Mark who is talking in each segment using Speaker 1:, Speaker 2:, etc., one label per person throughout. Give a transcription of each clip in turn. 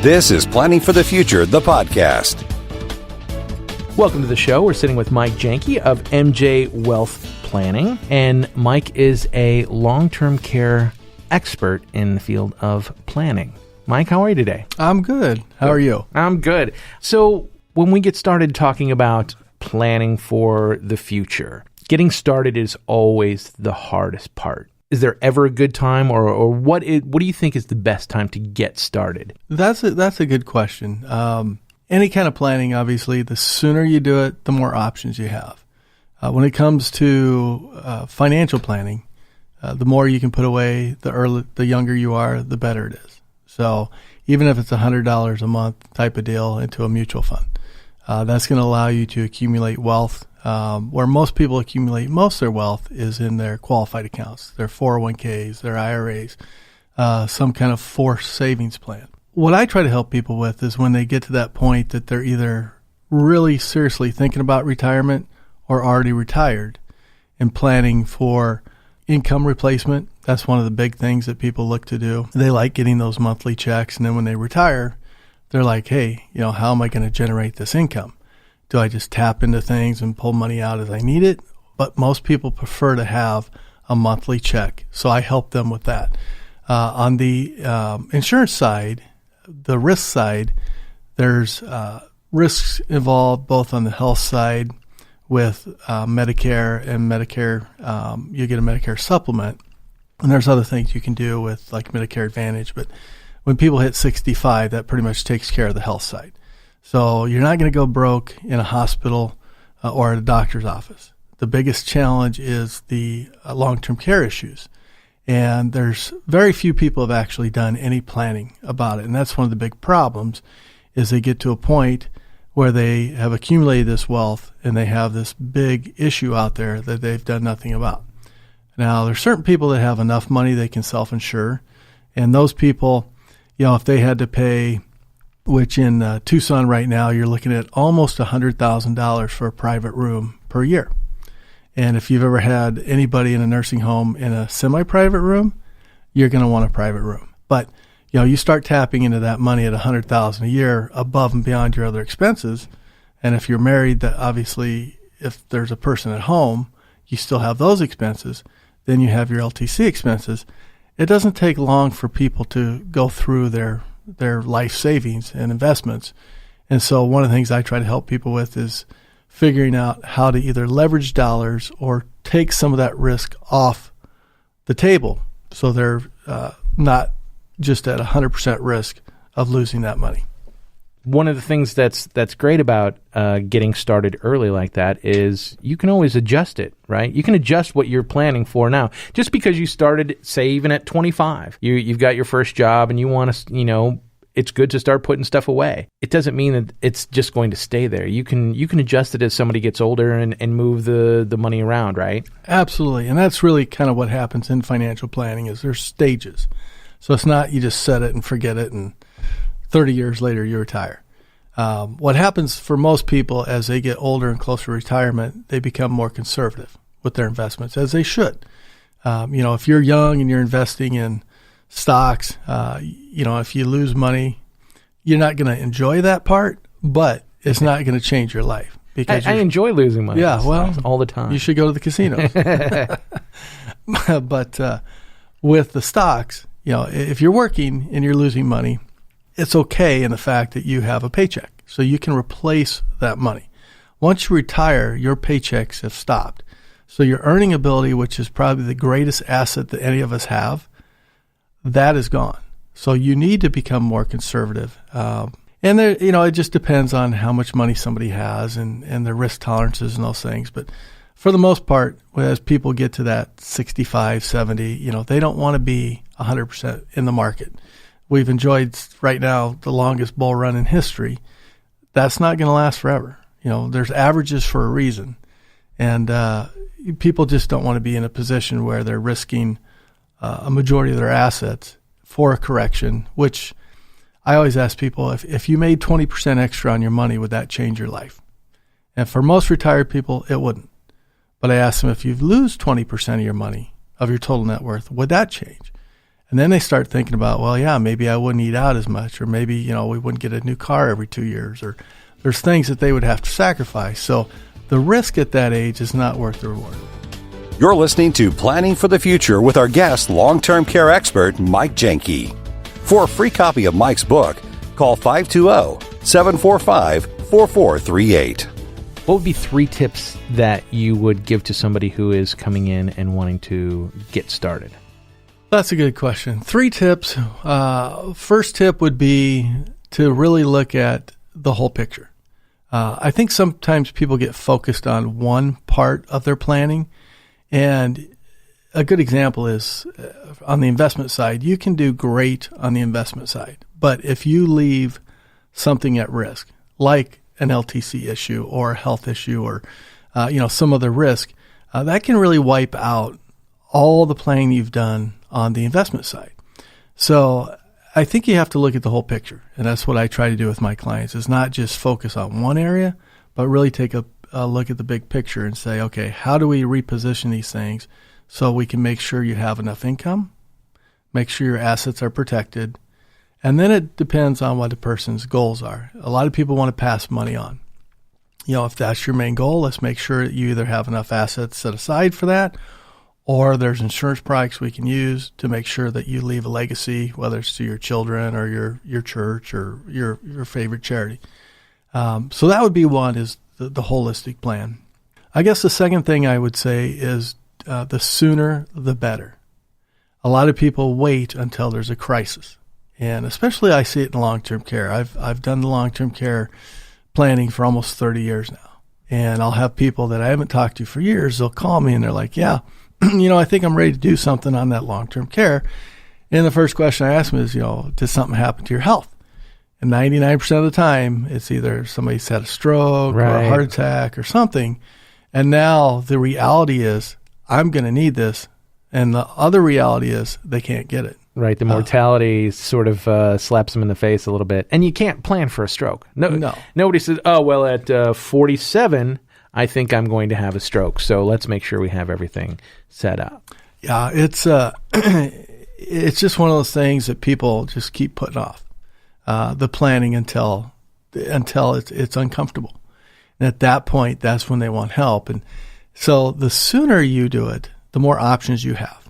Speaker 1: This is Planning for the Future, the podcast.
Speaker 2: Welcome to the show. We're sitting with Mike Janky of MJ Wealth Planning, and Mike is a long-term care expert in the field of planning. Mike, how are you today?
Speaker 3: I'm good. How are you?
Speaker 2: I'm good. So when we get started talking about planning for the future, getting started is always the hardest part. Is there ever a good time, or what do you think is the best time to get started?
Speaker 3: That's a good question. Any kind of planning, obviously, the sooner you do it, the more options you have. When it comes to financial planning, the more you can put away, the younger you are, the better it is. So even if it's $100 a month type of deal into a mutual fund, that's going to allow you to accumulate wealth. Where most people accumulate most of their wealth is in their qualified accounts, their 401ks, their IRAs, some kind of forced savings plan. What I try to help people with is when they get to that point that they're either really seriously thinking about retirement or already retired and planning for income replacement. That's one of the big things that people look to do. They like getting those monthly checks, and then when they retire, they're like, hey, how am I going to generate this income? Do I just tap into things and pull money out as I need it? But most people prefer to have a monthly check, so I help them with that. On the insurance side, the risk side, there's risks involved both on the health side with Medicare and Medicare. You get a Medicare supplement, and there's other things you can do with like Medicare Advantage. But when people hit 65, that pretty much takes care of the health side. So you're not going to go broke in a hospital or at a doctor's office. The biggest challenge is the long-term care issues. And there's very few people have actually done any planning about it. And that's one of the big problems is they get to a point where they have accumulated this wealth and they have this big issue out there that they've done nothing about. Now, there's certain people that have enough money they can self-insure. And those people, if they had to pay, which in Tucson right now, you're looking at almost $100,000 for a private room per year. And if you've ever had anybody in a nursing home in a semi-private room, you're going to want a private room. But, you start tapping into that money at $100,000 a year above and beyond your other expenses. And if you're married, that obviously, if there's a person at home, you still have those expenses. Then you have your LTC expenses. It doesn't take long for people to go through their life savings and investments. And so one of the things I try to help people with is figuring out how to either leverage dollars or take some of that risk off the table so they're not just at 100% risk of losing that money.
Speaker 2: One of the things that's great about getting started early like that is you can always adjust it, right? You can adjust what you're planning for now. Just because you started, say, even at 25, you've got your first job and you want to, it's good to start putting stuff away. It doesn't mean that it's just going to stay there. You can adjust it as somebody gets older and move the money around, right?
Speaker 3: Absolutely. And that's really kind of what happens in financial planning is there's stages. So it's not you just set it and forget it and 30 years later, you retire. What happens for most people as they get older and closer to retirement, they become more conservative with their investments, as they should. If you're young and you're investing in stocks, if you lose money, you're not going to enjoy that part, but it's not going to change your life. Because
Speaker 2: I enjoy losing money.
Speaker 3: Yeah, well,
Speaker 2: all the time.
Speaker 3: You should go to the casinos. But with the stocks, if you're working and you're losing money, it's okay in the fact that you have a paycheck. So you can replace that money. Once you retire, your paychecks have stopped. So your earning ability, which is probably the greatest asset that any of us have, that is gone. So you need to become more conservative. And there, it just depends on how much money somebody has and their risk tolerances and those things. But for the most part, as people get to that 65, 70, they don't want to be 100% in the market. We've enjoyed right now the longest bull run in history. That's not going to last forever. There's averages for a reason. And people just don't want to be in a position where they're risking a majority of their assets for a correction, which I always ask people, if you made 20% extra on your money, would that change your life? And for most retired people, it wouldn't. But I ask them, if you lose 20% of your money, of your total net worth, would that change? And then they start thinking about, well, yeah, maybe I wouldn't eat out as much, or maybe, we wouldn't get a new car every 2 years, or there's things that they would have to sacrifice. So the risk at that age is not worth the reward.
Speaker 1: You're listening to Planning for the Future with our guest, long-term care expert, Mike Janky. For a free copy of Mike's book, call 520-745-4438.
Speaker 2: What would be 3 tips that you would give to somebody who is coming in and wanting to get started?
Speaker 3: That's a good question. 3 tips. First tip would be to really look at the whole picture. I think sometimes people get focused on one part of their planning. And a good example is on the investment side. You can do great on the investment side. But if you leave something at risk, like an LTC issue or a health issue or some other risk, that can really wipe out all the planning you've done on the investment side. So I think you have to look at the whole picture. And that's what I try to do with my clients, is not just focus on one area, but really take a look at the big picture and say, okay, how do we reposition these things so we can make sure you have enough income, make sure your assets are protected, and then it depends on what the person's goals are. A lot of people want to pass money on. If that's your main goal, let's make sure that you either have enough assets set aside for that, or there's insurance products we can use to make sure that you leave a legacy, whether it's to your children or your church or your favorite charity. So that would be one, is the holistic plan. I guess the second thing I would say is the sooner the better. A lot of people wait until there's a crisis. And especially I see it in long-term care. I've done the long-term care planning for almost 30 years now. And I'll have people that I haven't talked to for years, they'll call me and they're like, yeah, I think I'm ready to do something on that long-term care. And the first question I ask them is, did something happen to your health? And 99% of the time, it's either somebody's had a stroke or a heart attack or something. And now the reality is, I'm going to need this. And the other reality is they can't get it.
Speaker 2: Right. The mortality sort of slaps them in the face a little bit. And you can't plan for a stroke. No. Nobody says, oh, well, at 47, I think I'm going to have a stroke. So let's make sure we have everything set up.
Speaker 3: Yeah, it's just one of those things that people just keep putting off. The planning until it's uncomfortable. And at that point, that's when they want help. And so the sooner you do it, the more options you have.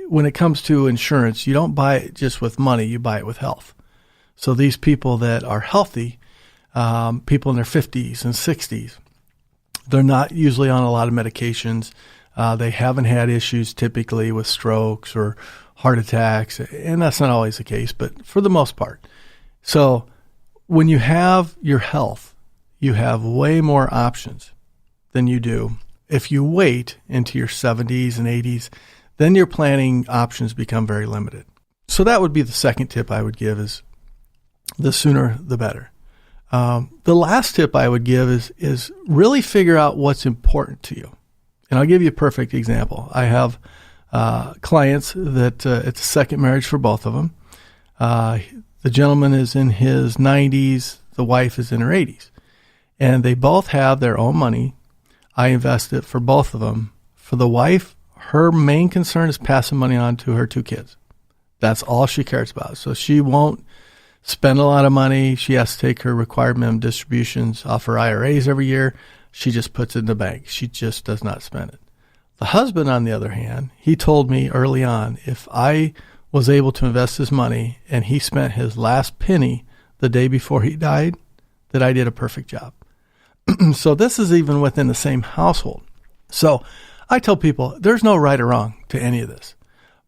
Speaker 3: When it comes to insurance, you don't buy it just with money, you buy it with health. So these people that are healthy, people in their 50s and 60s, they're not usually on a lot of medications. They haven't had issues typically with strokes or heart attacks, and that's not always the case, but for the most part. So when you have your health, you have way more options than you do. If you wait into your 70s and 80s, then your planning options become very limited. So that would be the second tip I would give, is the sooner the better. The last tip I would give is really figure out what's important to you. And I'll give you a perfect example. I have clients that it's a second marriage for both of them. The gentleman is in his 90s, the wife is in her 80s. And they both have their own money. I invest it for both of them. For the wife, her main concern is passing money on to her 2 kids. That's all she cares about. So she won't spend a lot of money. She has to take her required minimum distributions off her IRAs every year. She just puts it in the bank. She just does not spend it. The husband, on the other hand, he told me early on, if I was able to invest his money and he spent his last penny the day before he died, that I did a perfect job. So this is even within the same household. So I tell people there's no right or wrong to any of this.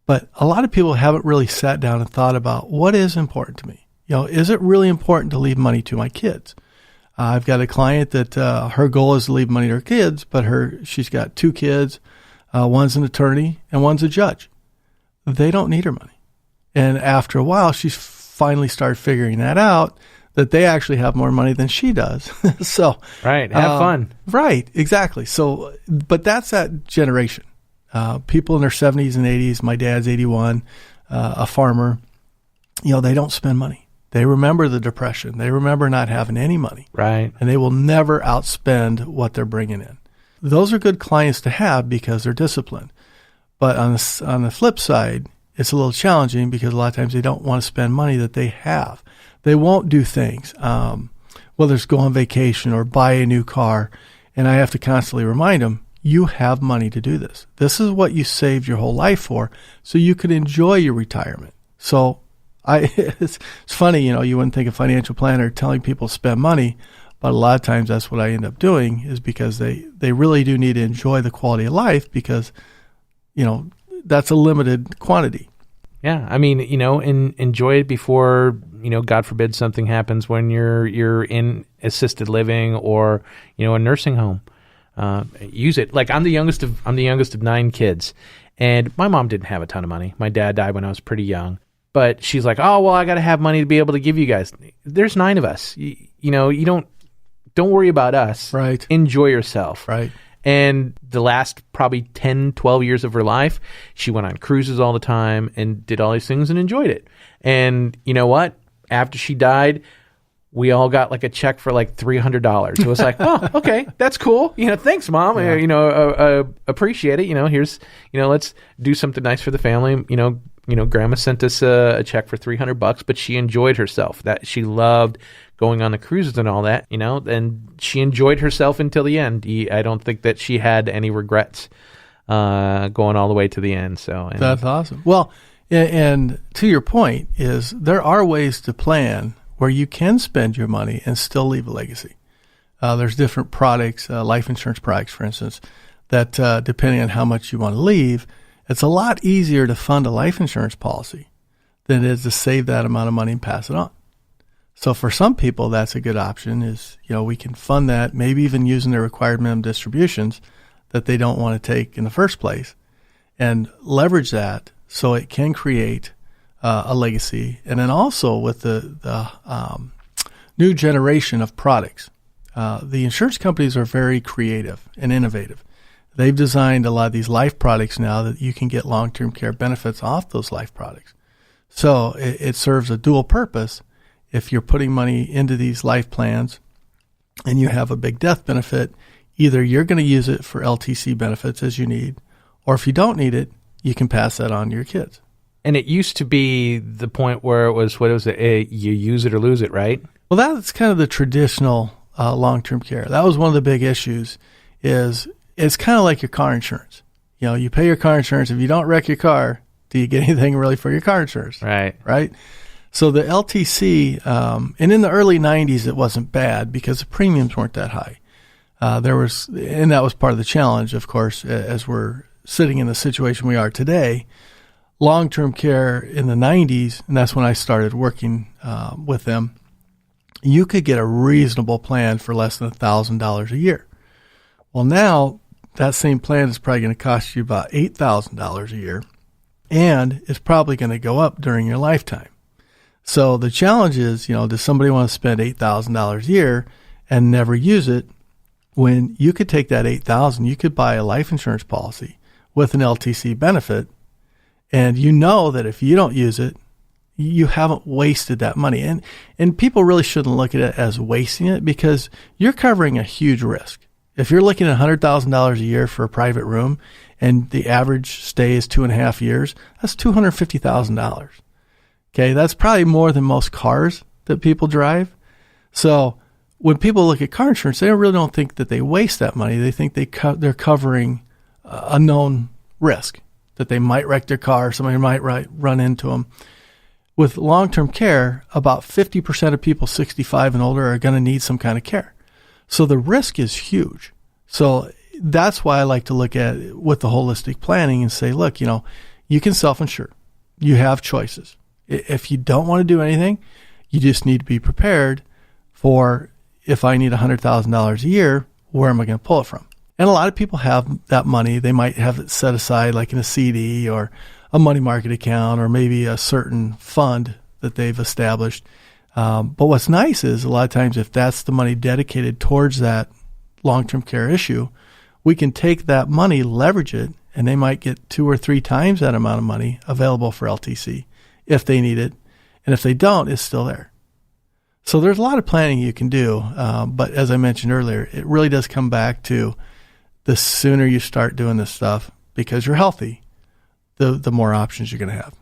Speaker 3: But a lot of people haven't really sat down and thought about what is important to me. Is it really important to leave money to my kids? I've got a client that her goal is to leave money to her kids, but she's got 2 kids. One's an attorney and one's a judge. They don't need her money. And after a while, she's finally started figuring that out, that they actually have more money than she does. So
Speaker 2: right, have fun.
Speaker 3: Right, exactly. So, but that's that generation. People in their 70s and 80s. My dad's 81, a farmer. They don't spend money. They remember the Depression. They remember not having any money.
Speaker 2: Right.
Speaker 3: And they will never outspend what they're bringing in. Those are good clients to have because they're disciplined. But on the flip side, it's a little challenging because a lot of times they don't want to spend money that they have. They won't do things, whether it's go on vacation or buy a new car. And I have to constantly remind them, you have money to do this. This is what you saved your whole life for, so you could enjoy your retirement. So it's funny, you wouldn't think a financial planner telling people to spend money, but a lot of times that's what I end up doing, is because they really do need to enjoy the quality of life, because, that's a limited quantity.
Speaker 2: Yeah, I mean, enjoy it before, God forbid something happens when you're in assisted living or, a nursing home. Use it. Like I'm the youngest of 9 kids, and my mom didn't have a ton of money. My dad died when I was pretty young, but she's like, oh, well, I got to have money to be able to give you guys. There's 9 of us. You don't worry about us.
Speaker 3: Right.
Speaker 2: Enjoy yourself.
Speaker 3: Right.
Speaker 2: And the last probably 10, 12 years of her life, she went on cruises all the time and did all these things and enjoyed it. And you know what? After she died, we all got like a check for like $300. It was like, oh, okay, that's cool. Thanks, Mom.
Speaker 3: Yeah.
Speaker 2: Appreciate it. Here's, let's do something nice for the family. Grandma sent us a check for $300, but she enjoyed herself. That she loved going on the cruises and all that, and she enjoyed herself until the end. I don't think that she had any regrets going all the way to the end. So
Speaker 3: that's awesome. Well, and to your point is there are ways to plan where you can spend your money and still leave a legacy. There's different products, life insurance products, for instance, that depending on how much you want to leave, it's a lot easier to fund a life insurance policy than it is to save that amount of money and pass it on. So for some people, that's a good option is, we can fund that, maybe even using the required minimum distributions that they don't want to take in the first place, and leverage that so it can create a legacy. And then also with the new generation of products, the insurance companies are very creative and innovative. They've designed a lot of these life products now that you can get long-term care benefits off those life products. So it serves a dual purpose. If you're putting money into these life plans and you have a big death benefit, either you're going to use it for LTC benefits as you need, or if you don't need it, you can pass that on to your kids.
Speaker 2: And it used to be the point where it was, what was it? You use it or lose it, right?
Speaker 3: Well, that's kind of the traditional long-term care. That was one of the big issues. Is it's kind of like your car insurance. You pay your car insurance. If you don't wreck your car, do you get anything really for your car insurance?
Speaker 2: Right.
Speaker 3: Right. So the LTC, and in the early 90s, it wasn't bad because the premiums weren't that high. And that was part of the challenge, of course, as we're sitting in the situation we are today. Long-term care in the 90s, and that's when I started working with them, you could get a reasonable plan for less than $1,000 a year. Well, now that same plan is probably going to cost you about $8,000 a year, and it's probably going to go up during your lifetime. So the challenge is, does somebody want to spend $8,000 a year and never use it, when you could take that $8,000, you could buy a life insurance policy with an LTC benefit, and that if you don't use it, you haven't wasted that money. And people really shouldn't look at it as wasting it, because you're covering a huge risk. If you're looking at $100,000 a year for a private room and the average stay is 2.5 years, that's $250,000. Okay, that's probably more than most cars that people drive. So when people look at car insurance, they really don't think that they waste that money. They think they're covering a known risk, that they might wreck their car, somebody might run into them. With long-term care, about 50% of people 65 and older are going to need some kind of care. So the risk is huge. So that's why I like to look at it with the holistic planning and say, look, you can self-insure. You have choices. If you don't want to do anything, you just need to be prepared for, if I need $100,000 a year, where am I going to pull it from? And a lot of people have that money. They might have it set aside like in a CD or a money market account, or maybe a certain fund that they've established. But what's nice is a lot of times, if that's the money dedicated towards that long-term care issue, we can take that money, leverage it, and they might get 2 or 3 times that amount of money available for LTC if they need it. And if they don't, it's still there. So there's a lot of planning you can do. But as I mentioned earlier, it really does come back to the sooner you start doing this stuff, because you're healthy, the more options you're going to have.